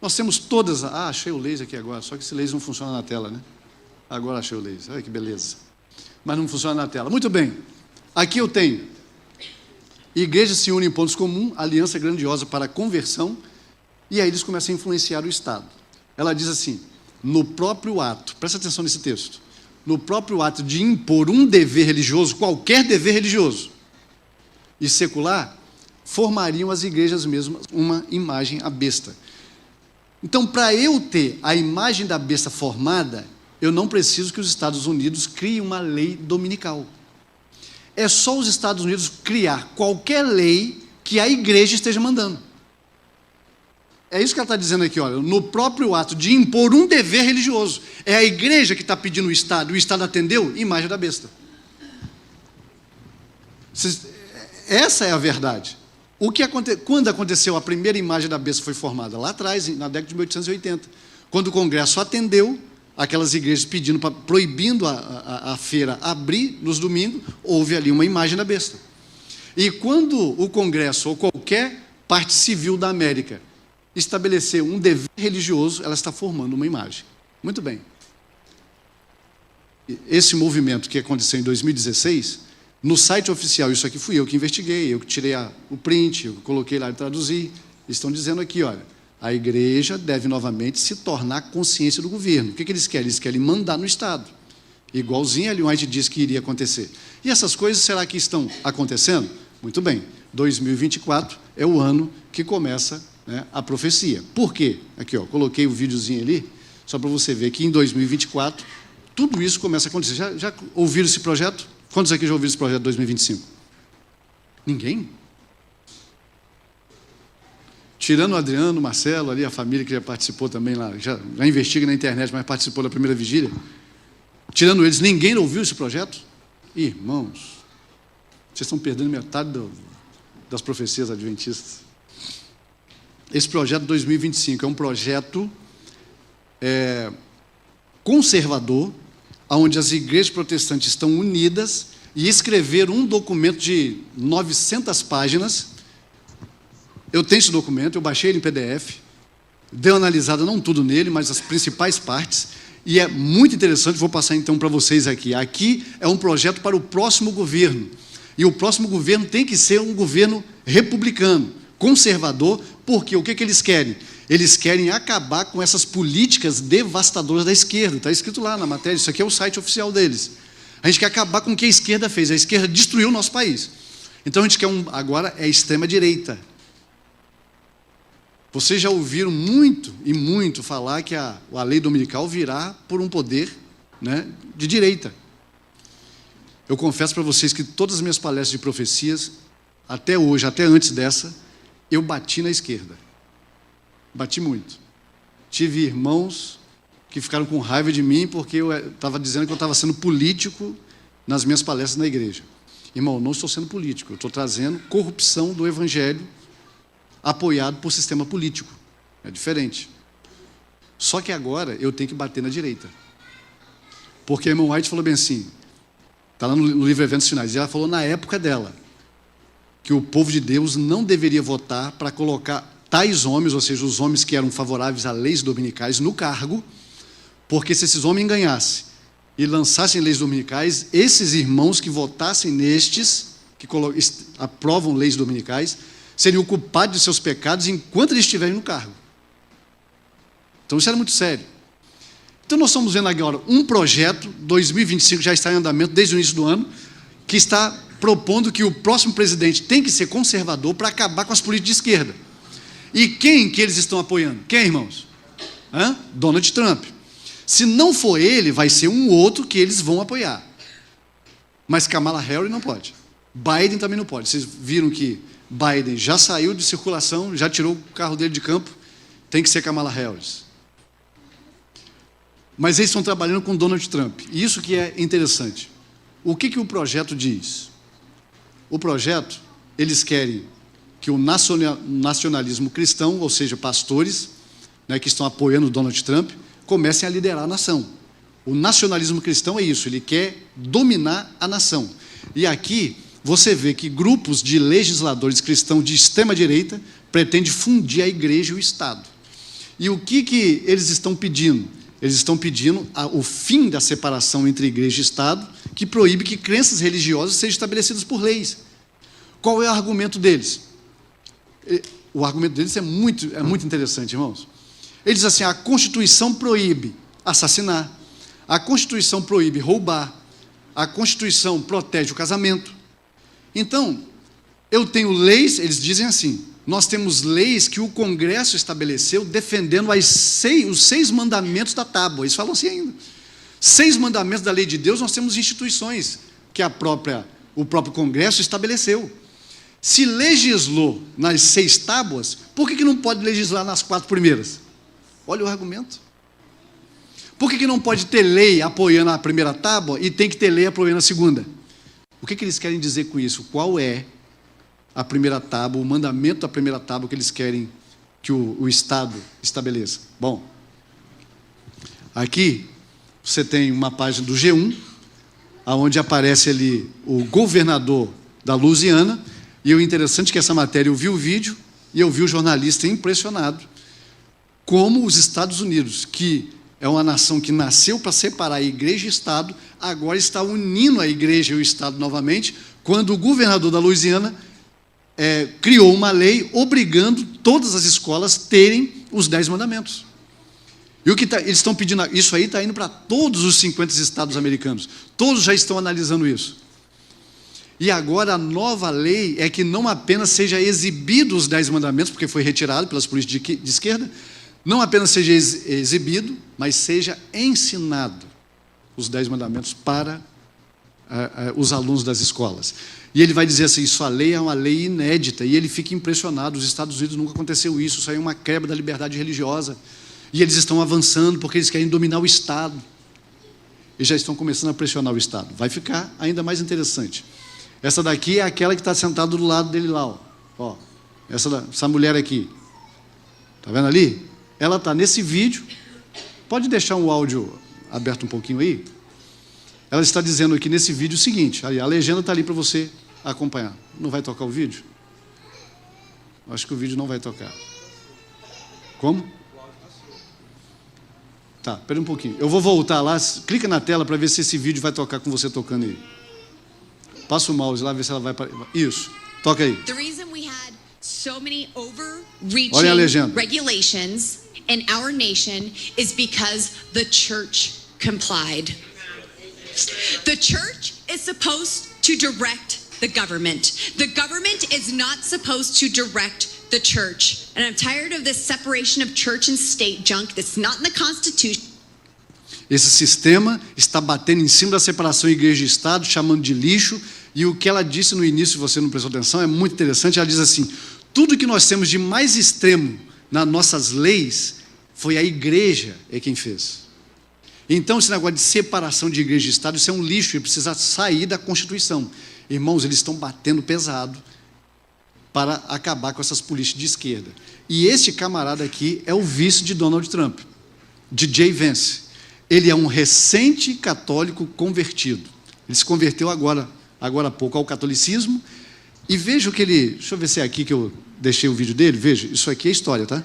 Nós temos todas... achei o laser aqui agora, só que esse laser não funciona na tela, né? Agora achei o laser, olha que beleza. Mas não funciona na tela. Muito bem, aqui eu tenho: igrejas se unem em pontos comuns, aliança grandiosa para a conversão, e aí eles começam a influenciar o Estado. Ela diz assim: no próprio ato, presta atenção nesse texto, no próprio ato de impor um dever religioso, qualquer dever religioso e secular, formariam as igrejas mesmas uma imagem à besta. Então, para eu ter a imagem da besta formada, eu não preciso que os Estados Unidos criem uma lei dominical. É só os Estados Unidos criar qualquer lei que a igreja esteja mandando. É isso que ela está dizendo aqui, olha, no próprio ato de impor um dever religioso. É a igreja que está pedindo o Estado atendeu, imagem da besta. Essa é a verdade. Quando aconteceu a primeira imagem da besta foi formada? Lá atrás, na década de 1880, quando o Congresso atendeu aquelas igrejas proibindo a feira abrir nos domingos, houve ali uma imagem da besta. E quando o Congresso ou qualquer parte civil da América estabelecer um dever religioso, ela está formando uma imagem. Muito bem. Esse movimento que aconteceu em 2016, no site oficial, isso aqui fui eu que investiguei, eu que tirei o print, eu coloquei lá e traduzi, estão dizendo aqui, olha, a igreja deve novamente se tornar consciência do governo. O que eles querem? Eles querem mandar no Estado. Igualzinho a Ellen White disse que iria acontecer. E essas coisas, será que estão acontecendo? Muito bem, 2024 é o ano que começa, né, a profecia. Por quê? Aqui, ó, coloquei o videozinho ali, só para você ver que em 2024, tudo isso começa a acontecer. Já ouviram esse projeto? Quantos aqui já ouviram esse projeto de 2025? Ninguém? Tirando o Adriano, o Marcelo, ali, a família que já participou também lá, já investiga na internet, mas participou da primeira vigília. Tirando eles, ninguém ouviu esse projeto? Irmãos, vocês estão perdendo metade das profecias adventistas. Esse projeto de 2025 é um projeto conservador, onde as igrejas protestantes estão unidas e escreveram um documento de 900 páginas. Eu tenho esse documento, eu baixei ele em PDF, dei uma analisada, não tudo nele, mas as principais partes, e é muito interessante, vou passar então para vocês aqui. Aqui é um projeto para o próximo governo, e o próximo governo tem que ser um governo republicano, conservador, porque o que eles querem? Eles querem acabar com essas políticas devastadoras da esquerda, está escrito lá na matéria, isso aqui é o site oficial deles. A gente quer acabar com o que a esquerda fez, a esquerda destruiu o nosso país. Então a gente quer agora é extrema-direita. Vocês já ouviram muito e muito falar que a lei dominical virá por um poder, né, de direita. Eu confesso para vocês que todas as minhas palestras de profecias, até hoje, até antes dessa, eu bati na esquerda. Bati muito. Tive irmãos que ficaram com raiva de mim porque eu estava dizendo que eu estava sendo político nas minhas palestras na igreja. Irmão, não estou sendo político, eu estou trazendo corrupção do evangelho apoiado por sistema político. É diferente. Só que agora eu tenho que bater na direita. Porque a irmã White falou bem assim, está lá no livro Eventos Finais, e ela falou na época dela, que o povo de Deus não deveria votar para colocar tais homens, ou seja, os homens que eram favoráveis a leis dominicais, no cargo, porque se esses homens ganhassem e lançassem leis dominicais, esses irmãos que votassem nestes, que aprovam leis dominicais, seriam culpados de seus pecados enquanto eles estiverem no cargo. Então isso era muito sério. Então nós estamos vendo agora um projeto, 2025 já está em andamento desde o início do ano, que está propondo que o próximo presidente tem que ser conservador para acabar com as políticas de esquerda. E quem que eles estão apoiando? Quem, irmãos? Donald Trump. Se não for ele, vai ser um outro que eles vão apoiar. Mas Kamala Harris não pode. Biden também não pode. Vocês viram que Biden já saiu de circulação, já tirou o carro dele de campo, tem que ser Kamala Harris. Mas eles estão trabalhando com Donald Trump. E isso que é interessante. O que o projeto diz? O projeto, eles querem que o nacionalismo cristão, ou seja, pastores, né, que estão apoiando Donald Trump, comecem a liderar a nação. O nacionalismo cristão é isso, ele quer dominar a nação. E aqui você vê que grupos de legisladores cristãos de extrema-direita pretendem fundir a igreja e o Estado. E o que eles estão pedindo? Eles estão pedindo o fim da separação entre igreja e Estado, que proíbe que crenças religiosas sejam estabelecidas por leis. Qual é o argumento deles? O argumento deles é muito interessante, irmãos. Eles dizem assim, a Constituição proíbe assassinar, a Constituição proíbe roubar, a Constituição protege o casamento. Então, eu tenho leis, eles dizem assim, nós temos leis que o Congresso estabeleceu defendendo os 6 mandamentos da tábua. Eles falam assim ainda. 6 mandamentos da lei de Deus, nós temos instituições que o próprio Congresso estabeleceu. Se legislou nas 6 tábuas, por que não pode legislar nas 4 primeiras? Olha o argumento. Por que não pode ter lei apoiando a primeira tábua e tem que ter lei apoiando a segunda? O que eles querem dizer com isso? Qual é a primeira tábua, o mandamento da primeira tábua que eles querem que o Estado estabeleça? Bom, aqui você tem uma página do G1, onde aparece ali o governador da Louisiana, e o interessante é que essa matéria, eu vi o vídeo, e eu vi o jornalista impressionado, como os Estados Unidos, que é uma nação que nasceu para separar a igreja e o Estado, agora está unindo a igreja e o Estado novamente, quando o governador da Louisiana criou uma lei obrigando todas as escolas a terem os 10 mandamentos. E o que eles estão pedindo, isso aí está indo para todos os 50 estados americanos, todos já estão analisando isso. E agora a nova lei é que não apenas seja exibido os 10 mandamentos, porque foi retirado pelas políticas de esquerda, não apenas seja exibido, mas seja ensinado os 10 mandamentos para os alunos das escolas. E ele vai dizer assim, sua lei é uma lei inédita, e ele fica impressionado, os Estados Unidos nunca aconteceu isso aí é uma quebra da liberdade religiosa, e eles estão avançando porque eles querem dominar o Estado, e já estão começando a pressionar o Estado. Vai ficar ainda mais interessante. Essa daqui é aquela que está sentada do lado dele lá, ó. Essa mulher aqui, está vendo ali? Ela está nesse vídeo, pode deixar o áudio aberto um pouquinho aí? Ela está dizendo aqui nesse vídeo o seguinte, a legenda está ali para você acompanhar. Não vai tocar o vídeo? Acho que o vídeo não vai tocar. Como? Tá, espera um pouquinho. Eu vou voltar lá, clica na tela para ver se esse vídeo vai tocar com você tocando aí. Passa o mouse lá, ver se ela vai... Isso, toca aí. The reason we had so many overreaching Olha a legenda. regulations in our nation is because the church complied. The church is supposed to direct the government. The government is not supposed to direct the church. And I'm tired of this separation of church and state junk that's not in the Constitution. Esse sistema está batendo em cima da separação igreja e Estado, chamando de lixo, e o que ela disse no início, se você não prestou atenção, é muito interessante. Ela diz assim, tudo que nós temos de mais extremo nas nossas leis, foi a igreja quem fez. Então, esse negócio de separação de igreja e Estado, isso é um lixo, e precisa sair da Constituição. Irmãos, eles estão batendo pesado para acabar com essas políticas de esquerda. E este camarada aqui é o vice de Donald Trump, de Jay Vance. Ele é um recente católico convertido. Ele se converteu agora há pouco ao catolicismo. E veja o que ele... Deixa eu ver se é aqui que eu deixei o vídeo dele. Veja, isso aqui é história, tá?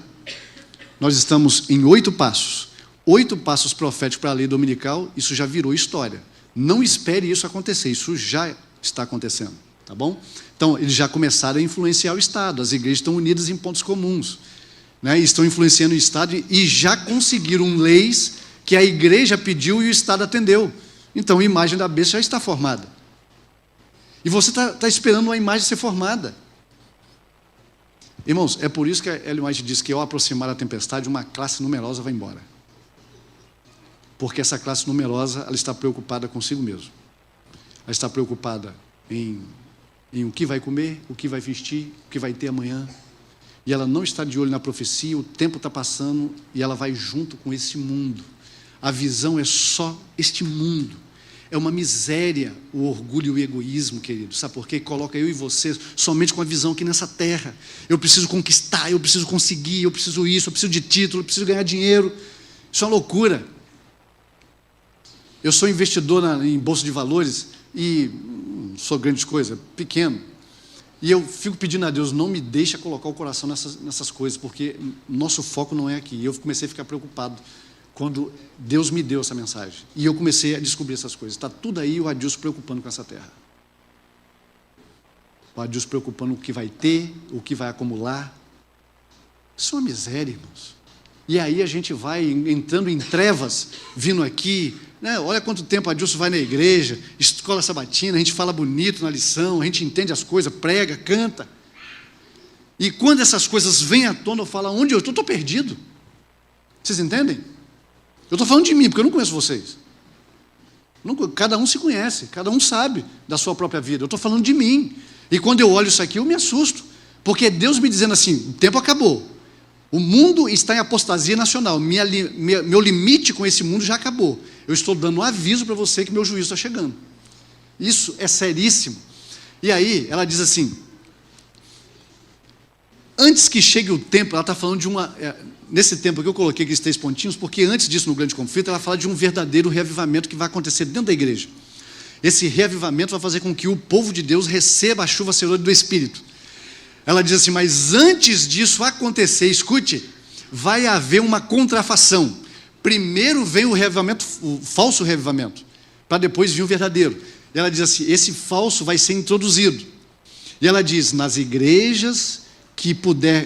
Nós estamos em 8 passos. 8 passos proféticos para a lei dominical, isso já virou história. Não espere isso acontecer, isso já está acontecendo, tá bom? Então, eles já começaram a influenciar o Estado, as igrejas estão unidas em pontos comuns, né? E estão influenciando o Estado e já conseguiram leis que a igreja pediu e o Estado atendeu. Então, a imagem da besta já está formada. E você está esperando uma imagem ser formada. Irmãos, é por isso que a Ellen White diz que ao aproximar a tempestade, uma classe numerosa vai embora. Porque essa classe numerosa, ela está preocupada consigo mesmo. Ela está preocupada em o que vai comer, o que vai vestir, o que vai ter amanhã. E ela não está de olho na profecia, o tempo está passando e ela vai junto com esse mundo. A visão é só este mundo. É uma miséria o orgulho e o egoísmo, querido. Sabe por quê? Coloca eu e você somente com a visão aqui nessa terra. Eu preciso conquistar, eu preciso conseguir, eu preciso isso, eu preciso de título, eu preciso ganhar dinheiro. Isso é uma loucura. Eu sou investidor em bolsa de valores e não sou grande coisa, pequeno. E eu fico pedindo a Deus, não me deixa colocar o coração nessas coisas, porque nosso foco não é aqui. E eu comecei a ficar preocupado quando Deus me deu essa mensagem. E eu comecei a descobrir essas coisas. Está tudo aí o Adilson preocupando com essa terra. O Adilson preocupando com o que vai ter, o que vai acumular. Isso é uma miséria, irmãos. E aí a gente vai entrando em trevas, vindo aqui, né? Olha quanto tempo a Adilson vai na igreja, escola sabatina, a gente fala bonito na lição, a gente entende as coisas, prega, canta. E quando essas coisas vêm à tona, eu falo, onde eu estou perdido. Vocês entendem? Eu estou falando de mim, porque eu não conheço vocês. Cada um se conhece, cada um sabe da sua própria vida. Eu estou falando de mim. E quando eu olho isso aqui, eu me assusto. Porque é Deus me dizendo assim, o tempo acabou. O mundo está em apostasia nacional. Meu limite com esse mundo já acabou. Eu estou dando um aviso para você que meu juízo está chegando. Isso é seríssimo. E aí, ela diz assim, antes que chegue o tempo, ela está falando de uma... nesse tempo aqui eu coloquei aqueles 3 pontinhos, porque antes disso, no grande conflito, ela fala de um verdadeiro reavivamento que vai acontecer dentro da igreja. Esse reavivamento vai fazer com que o povo de Deus receba a chuva serôdia do Espírito. Ela diz assim, mas antes disso acontecer, escute, vai haver uma contrafação. Primeiro vem o reavivamento, o falso reavivamento, para depois vir o verdadeiro. E ela diz assim, esse falso vai ser introduzido. E ela diz, nas igrejas que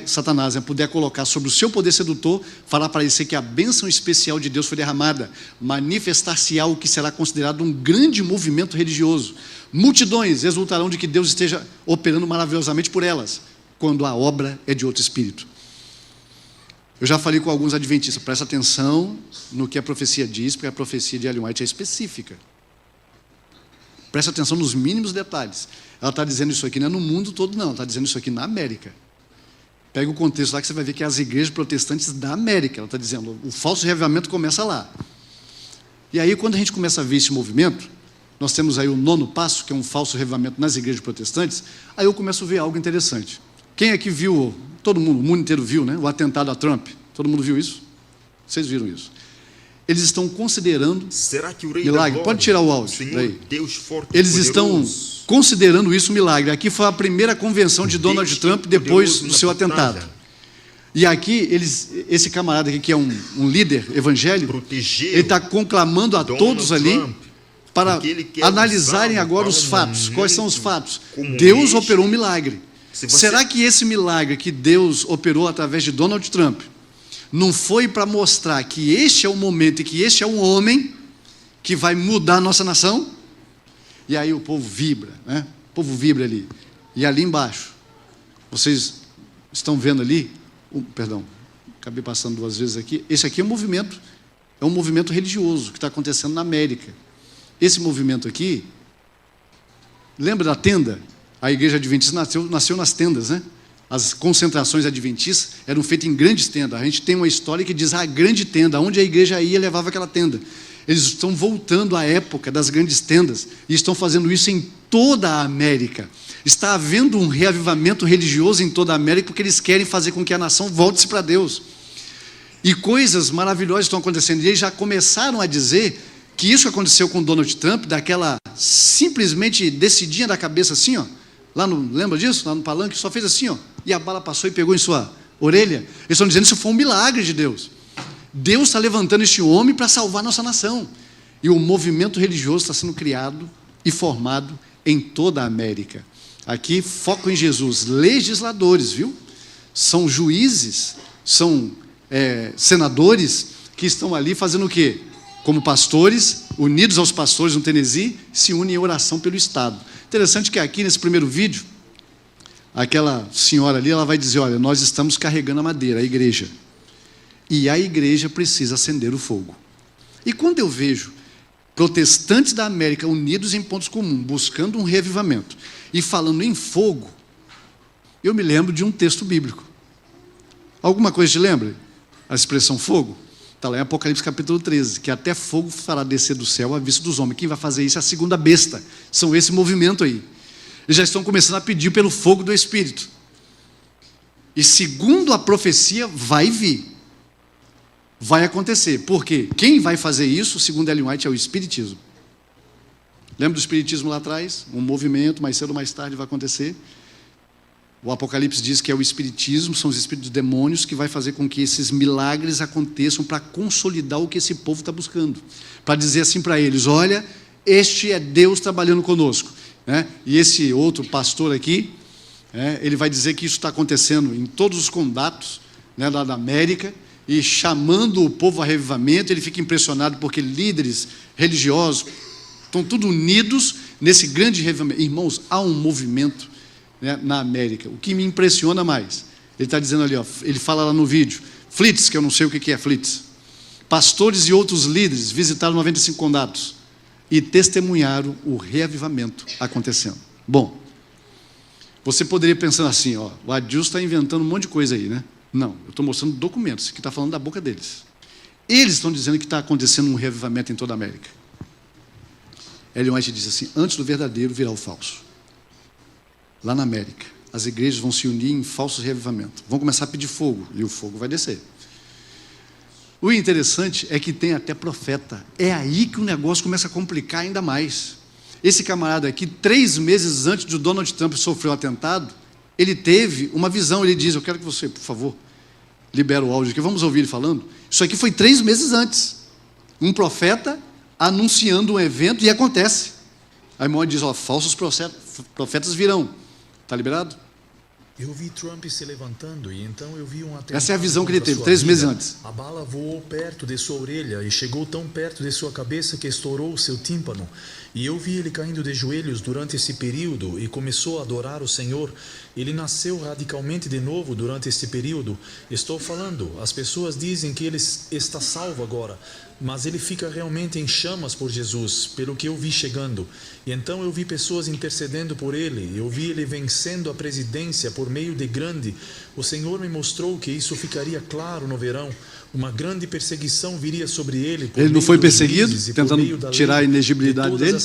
Satanás puder colocar sobre o seu poder sedutor, falar para ele que a bênção especial de Deus foi derramada, manifestar-se-á o que será considerado um grande movimento religioso. Multidões exultarão de que Deus esteja operando maravilhosamente por elas, quando a obra é de outro espírito. Eu já falei com alguns adventistas, presta atenção no que a profecia diz, porque a profecia de Ellen White é específica. Presta atenção nos mínimos detalhes. Ela está dizendo isso aqui não é no mundo todo, não. Ela está dizendo isso aqui na América. Pega o contexto lá que você vai ver que é as igrejas protestantes da América. Ela está dizendo, o falso reavivamento começa lá. E aí, quando a gente começa a ver esse movimento, nós temos aí o 9º passo, que é um falso reavivamento nas igrejas protestantes, aí eu começo a ver algo interessante. Quem aqui viu, todo mundo, o mundo inteiro viu, né? O atentado a Trump? Todo mundo viu isso? Vocês viram isso? Eles estão considerando... Será que o rei milagre? da glória, pode tirar o áudio. Senhor, daí. Deus forte e Eles poderoso, estão considerando isso um milagre. Aqui foi a primeira convenção de Donald Deus Trump depois poderoso do na seu batalha. atentado. E aqui, esse camarada aqui, que é um líder evangélico, Protegeu ele está conclamando a Donald todos ali Trump, para porque ele quer analisarem usá-lo agora para os um fatos. Quais são os momento fatos? como Deus este. operou um milagre. Se você- Será que esse milagre que Deus operou através de Donald Trump não foi para mostrar que este é o momento e que este é um homem que vai mudar a nossa nação? E aí o povo vibra, né? O povo vibra ali. E ali embaixo, vocês estão vendo ali, perdão, acabei passando 2 vezes aqui, esse aqui é um movimento religioso que está acontecendo na América. Esse movimento aqui, lembra da tenda? A igreja adventista nasceu nas tendas, né? As concentrações adventistas eram feitas em grandes tendas. A gente tem uma história que diz a grande tenda, onde a igreja ia levava aquela tenda. Eles estão voltando à época das grandes tendas e estão fazendo isso em toda a América. Está havendo um reavivamento religioso em toda a América porque eles querem fazer com que a nação volte-se para Deus. E coisas maravilhosas estão acontecendo. E eles já começaram a dizer que isso aconteceu com Donald Trump, daquela simplesmente descidinha da cabeça assim, ó. Lembra disso? Lá no palanque, só fez assim, ó, e a bala passou e pegou em sua orelha. Eles estão dizendo que isso foi um milagre de Deus. Deus está levantando este homem para salvar nossa nação. E o movimento religioso está sendo criado e formado em toda a América. Aqui, foco em Jesus. Legisladores, viu? São juízes, são senadores que estão ali fazendo o quê? Como pastores, unidos aos pastores no Tennessee, se unem em oração pelo Estado. Interessante que aqui nesse primeiro vídeo, aquela senhora ali, ela vai dizer, olha, nós estamos carregando a madeira, a igreja. E a igreja precisa acender o fogo. E quando eu vejo protestantes da América unidos em pontos comuns, buscando um reavivamento, e falando em fogo, eu me lembro de um texto bíblico. Alguma coisa te lembra? A expressão fogo? Está lá em Apocalipse capítulo 13, que até fogo fará descer do céu à vista dos homens. Quem vai fazer isso é a segunda besta. São esse movimento aí. Eles já estão começando a pedir pelo fogo do Espírito. E segundo a profecia, vai vir. Vai acontecer. Por quê? Quem vai fazer isso, segundo Ellen White, é o Espiritismo. Lembra do Espiritismo lá atrás? Um movimento, mais cedo ou mais tarde vai acontecer. O Apocalipse diz que é o Espiritismo, são os espíritos demônios que vai fazer com que esses milagres aconteçam para consolidar o que esse povo está buscando. Para dizer assim para eles, olha, este é Deus trabalhando conosco. E esse outro pastor aqui, ele vai dizer que isso está acontecendo em todos os condatos lá da América, e chamando o povo a revivamento. Ele fica impressionado porque líderes religiosos estão todos unidos nesse grande revivamento. Irmãos, há um movimento na América. O que me impressiona mais, ele está dizendo ali, ó, ele fala lá no vídeo, Flits, que eu não sei o que é Flits, pastores e outros líderes visitaram 95 condados e testemunharam o reavivamento acontecendo. Bom, você poderia pensar assim, ó, o Adilson está inventando um monte de coisa aí, né? Não, eu estou mostrando documentos, que está falando da boca deles. Eles estão dizendo que está acontecendo um reavivamento em toda a América. Ellen White diz assim, antes do verdadeiro virá o falso. Lá na América. as igrejas vão se unir em falso reavivamento. Vão começar a pedir fogo, e o fogo vai descer. O interessante é que tem até profeta. É aí que o negócio começa a complicar ainda mais. Esse camarada aqui, 3 meses antes de Donald Trump sofrer o atentado, ele teve uma visão. Ele diz: eu quero que você, por favor, libera o áudio aqui, vamos ouvir ele falando. Isso aqui foi 3 meses antes. Um profeta anunciando um evento, e acontece. A irmã diz: ó, falsos profetas virão. Está liberado? Eu vi Trump se levantando, e então eu vi um atentado. Essa é a visão que ele teve 3 meses antes. A bala voou perto de sua orelha e chegou tão perto de sua cabeça que estourou seu tímpano. E eu vi ele caindo de joelhos durante esse período e começou a adorar o Senhor. Ele nasceu radicalmente de novo durante esse período. Estou falando, as pessoas dizem que ele está salvo agora, mas ele fica realmente em chamas por Jesus, pelo que eu vi chegando. E então eu vi pessoas intercedendo por ele, eu vi ele vencendo a presidência por meio de grande. O Senhor me mostrou que isso ficaria claro no verão. Uma grande perseguição viria sobre ele. Ele não foi perseguido, tentando tirar a inegibilidade dele,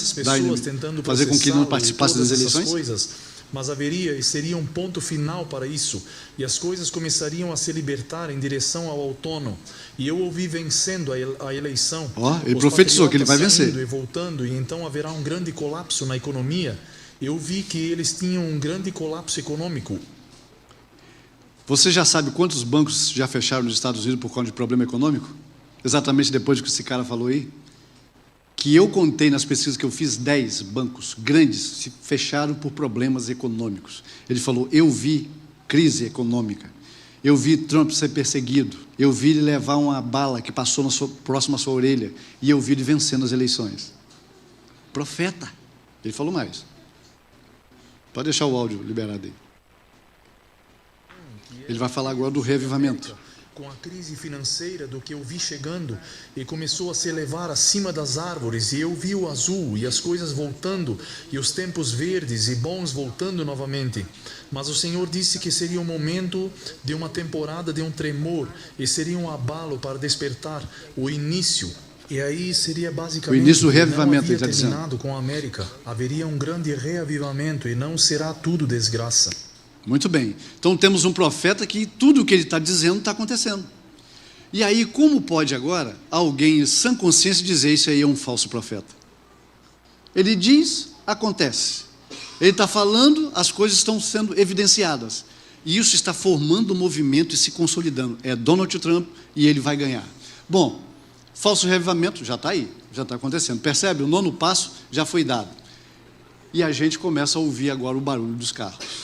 fazer com que ele não participasse das eleições? Mas haveria e seria um ponto final para isso, e as coisas começariam a se libertar em direção ao outono. E eu ouvi vencendo a eleição. Ele profetizou que ele vai vencer. E voltando, e então haverá um grande colapso na economia. Eu vi que eles tinham um grande colapso econômico. Você já sabe quantos bancos já fecharam nos Estados Unidos por causa de problema econômico? Exatamente depois do que esse cara falou aí? Que eu contei nas pesquisas que eu fiz, 10 bancos grandes se fecharam por problemas econômicos. Ele falou: eu vi crise econômica, eu vi Trump ser perseguido, eu vi ele levar uma bala que passou próximo à sua orelha, e eu vi ele vencendo as eleições. Profeta. Ele falou mais. Pode deixar o áudio liberado aí. Ele vai falar agora do reavivamento. Com a crise financeira do que eu vi chegando, e começou a se elevar acima das árvores, e eu vi o azul, e as coisas voltando, e os tempos verdes e bons voltando novamente. Mas o Senhor disse que seria um momento de uma temporada de um tremor, e seria um abalo para despertar o início. E aí seria basicamente o início do reavivamento, não havia terminado com a América. Haveria um grande reavivamento, e não será tudo desgraça. Muito bem. Então temos um profeta que tudo o que ele está dizendo está acontecendo. E aí, como pode agora alguém em sã consciência dizer isso aí é um falso profeta? Ele diz, acontece. Ele está falando, as coisas estão sendo evidenciadas. E isso está formando um movimento e se consolidando. É Donald Trump e ele vai ganhar. Bom, falso reavivamento já está aí, já está acontecendo. Percebe? O 9º passo já foi dado. E a gente começa a ouvir agora o barulho dos carros.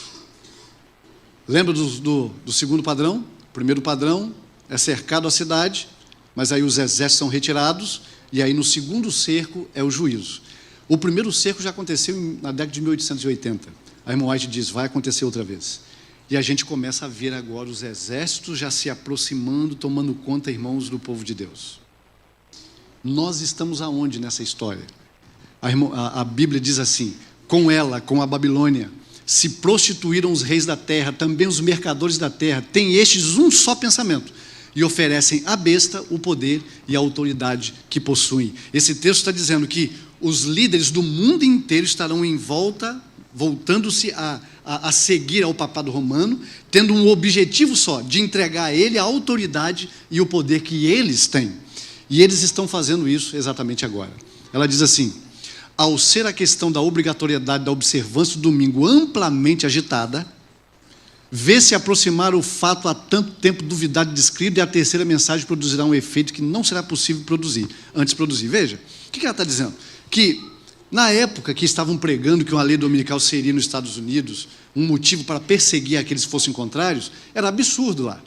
Lembra do 2º padrão? O 1º padrão é cercado a cidade, mas aí os exércitos são retirados, e aí no 2º cerco é o juízo. O 1º cerco já aconteceu na década de 1880. A irmã White diz: vai acontecer outra vez. E a gente começa a ver agora os exércitos já se aproximando, tomando conta, irmãos, do povo de Deus. Nós estamos aonde nessa história? A Bíblia diz assim: com ela, com a Babilônia, se prostituíram os reis da terra, também os mercadores da terra, têm estes um só pensamento, e oferecem à besta o poder e a autoridade que possuem. Esse texto está dizendo que os líderes do mundo inteiro estarão em volta, voltando-se a seguir ao papado romano, tendo um objetivo só, de entregar a ele a autoridade e o poder que eles têm. E eles estão fazendo isso exatamente agora. Ela diz assim: ao ser a questão da obrigatoriedade da observância do domingo amplamente agitada, vê-se aproximar o fato há tanto tempo duvidado e descrito, e a terceira mensagem produzirá um efeito que não será possível antes produzir. Veja, o que ela está dizendo? Que na época que estavam pregando que uma lei dominical seria nos Estados Unidos um motivo para perseguir aqueles que fossem contrários, era absurdo lá.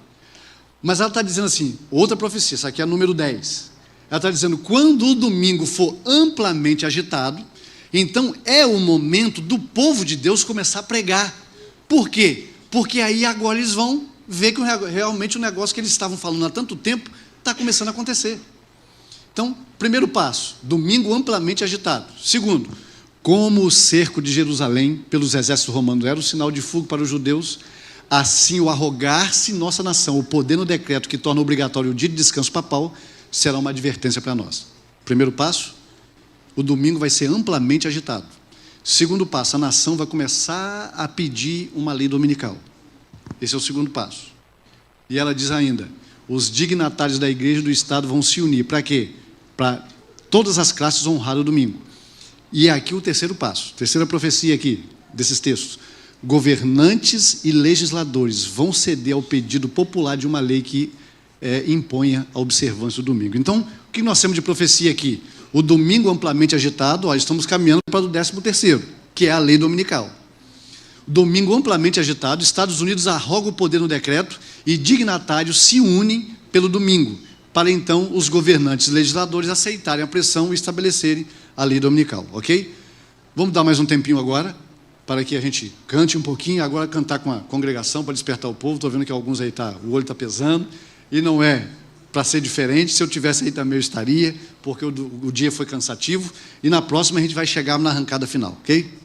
Mas ela está dizendo assim, outra profecia, essa aqui é a número 10. Ela está dizendo: quando o domingo for amplamente agitado, então é o momento do povo de Deus começar a pregar. Por quê? Porque aí agora eles vão ver que realmente o negócio que eles estavam falando há tanto tempo está começando a acontecer. Então, 1º passo, domingo amplamente agitado. 2º, como o cerco de Jerusalém pelos exércitos romanos era o sinal de fuga para os judeus, assim o arrogar-se nossa nação o poder no decreto que torna obrigatório o dia de descanso papal será uma advertência para nós. 1º passo, o domingo vai ser amplamente agitado. Segundo passo, a nação vai começar a pedir uma lei dominical. Esse é o segundo passo. E ela diz ainda, os dignatários da igreja e do Estado vão se unir. Para quê? Para todas as classes honrar o domingo. E é aqui o terceiro passo, terceira profecia aqui, desses textos. Governantes e legisladores vão ceder ao pedido popular de uma lei que imponha a observância do domingo. Então, o que nós temos de profecia aqui? O domingo amplamente agitado, estamos caminhando para o 13º, que é a lei dominical. Domingo amplamente agitado, Estados Unidos arroga o poder no decreto e dignatários se unem pelo domingo, para então os governantes e legisladores aceitarem a pressão e estabelecerem a lei dominical, ok? Vamos dar mais um tempinho agora, para que a gente cante um pouquinho, agora cantar com a congregação para despertar o povo. Estou vendo que alguns aí o olho está pesando, e não é para ser diferente. Se eu tivesse aí também eu estaria, porque o dia foi cansativo, e na próxima a gente vai chegar na arrancada final, ok?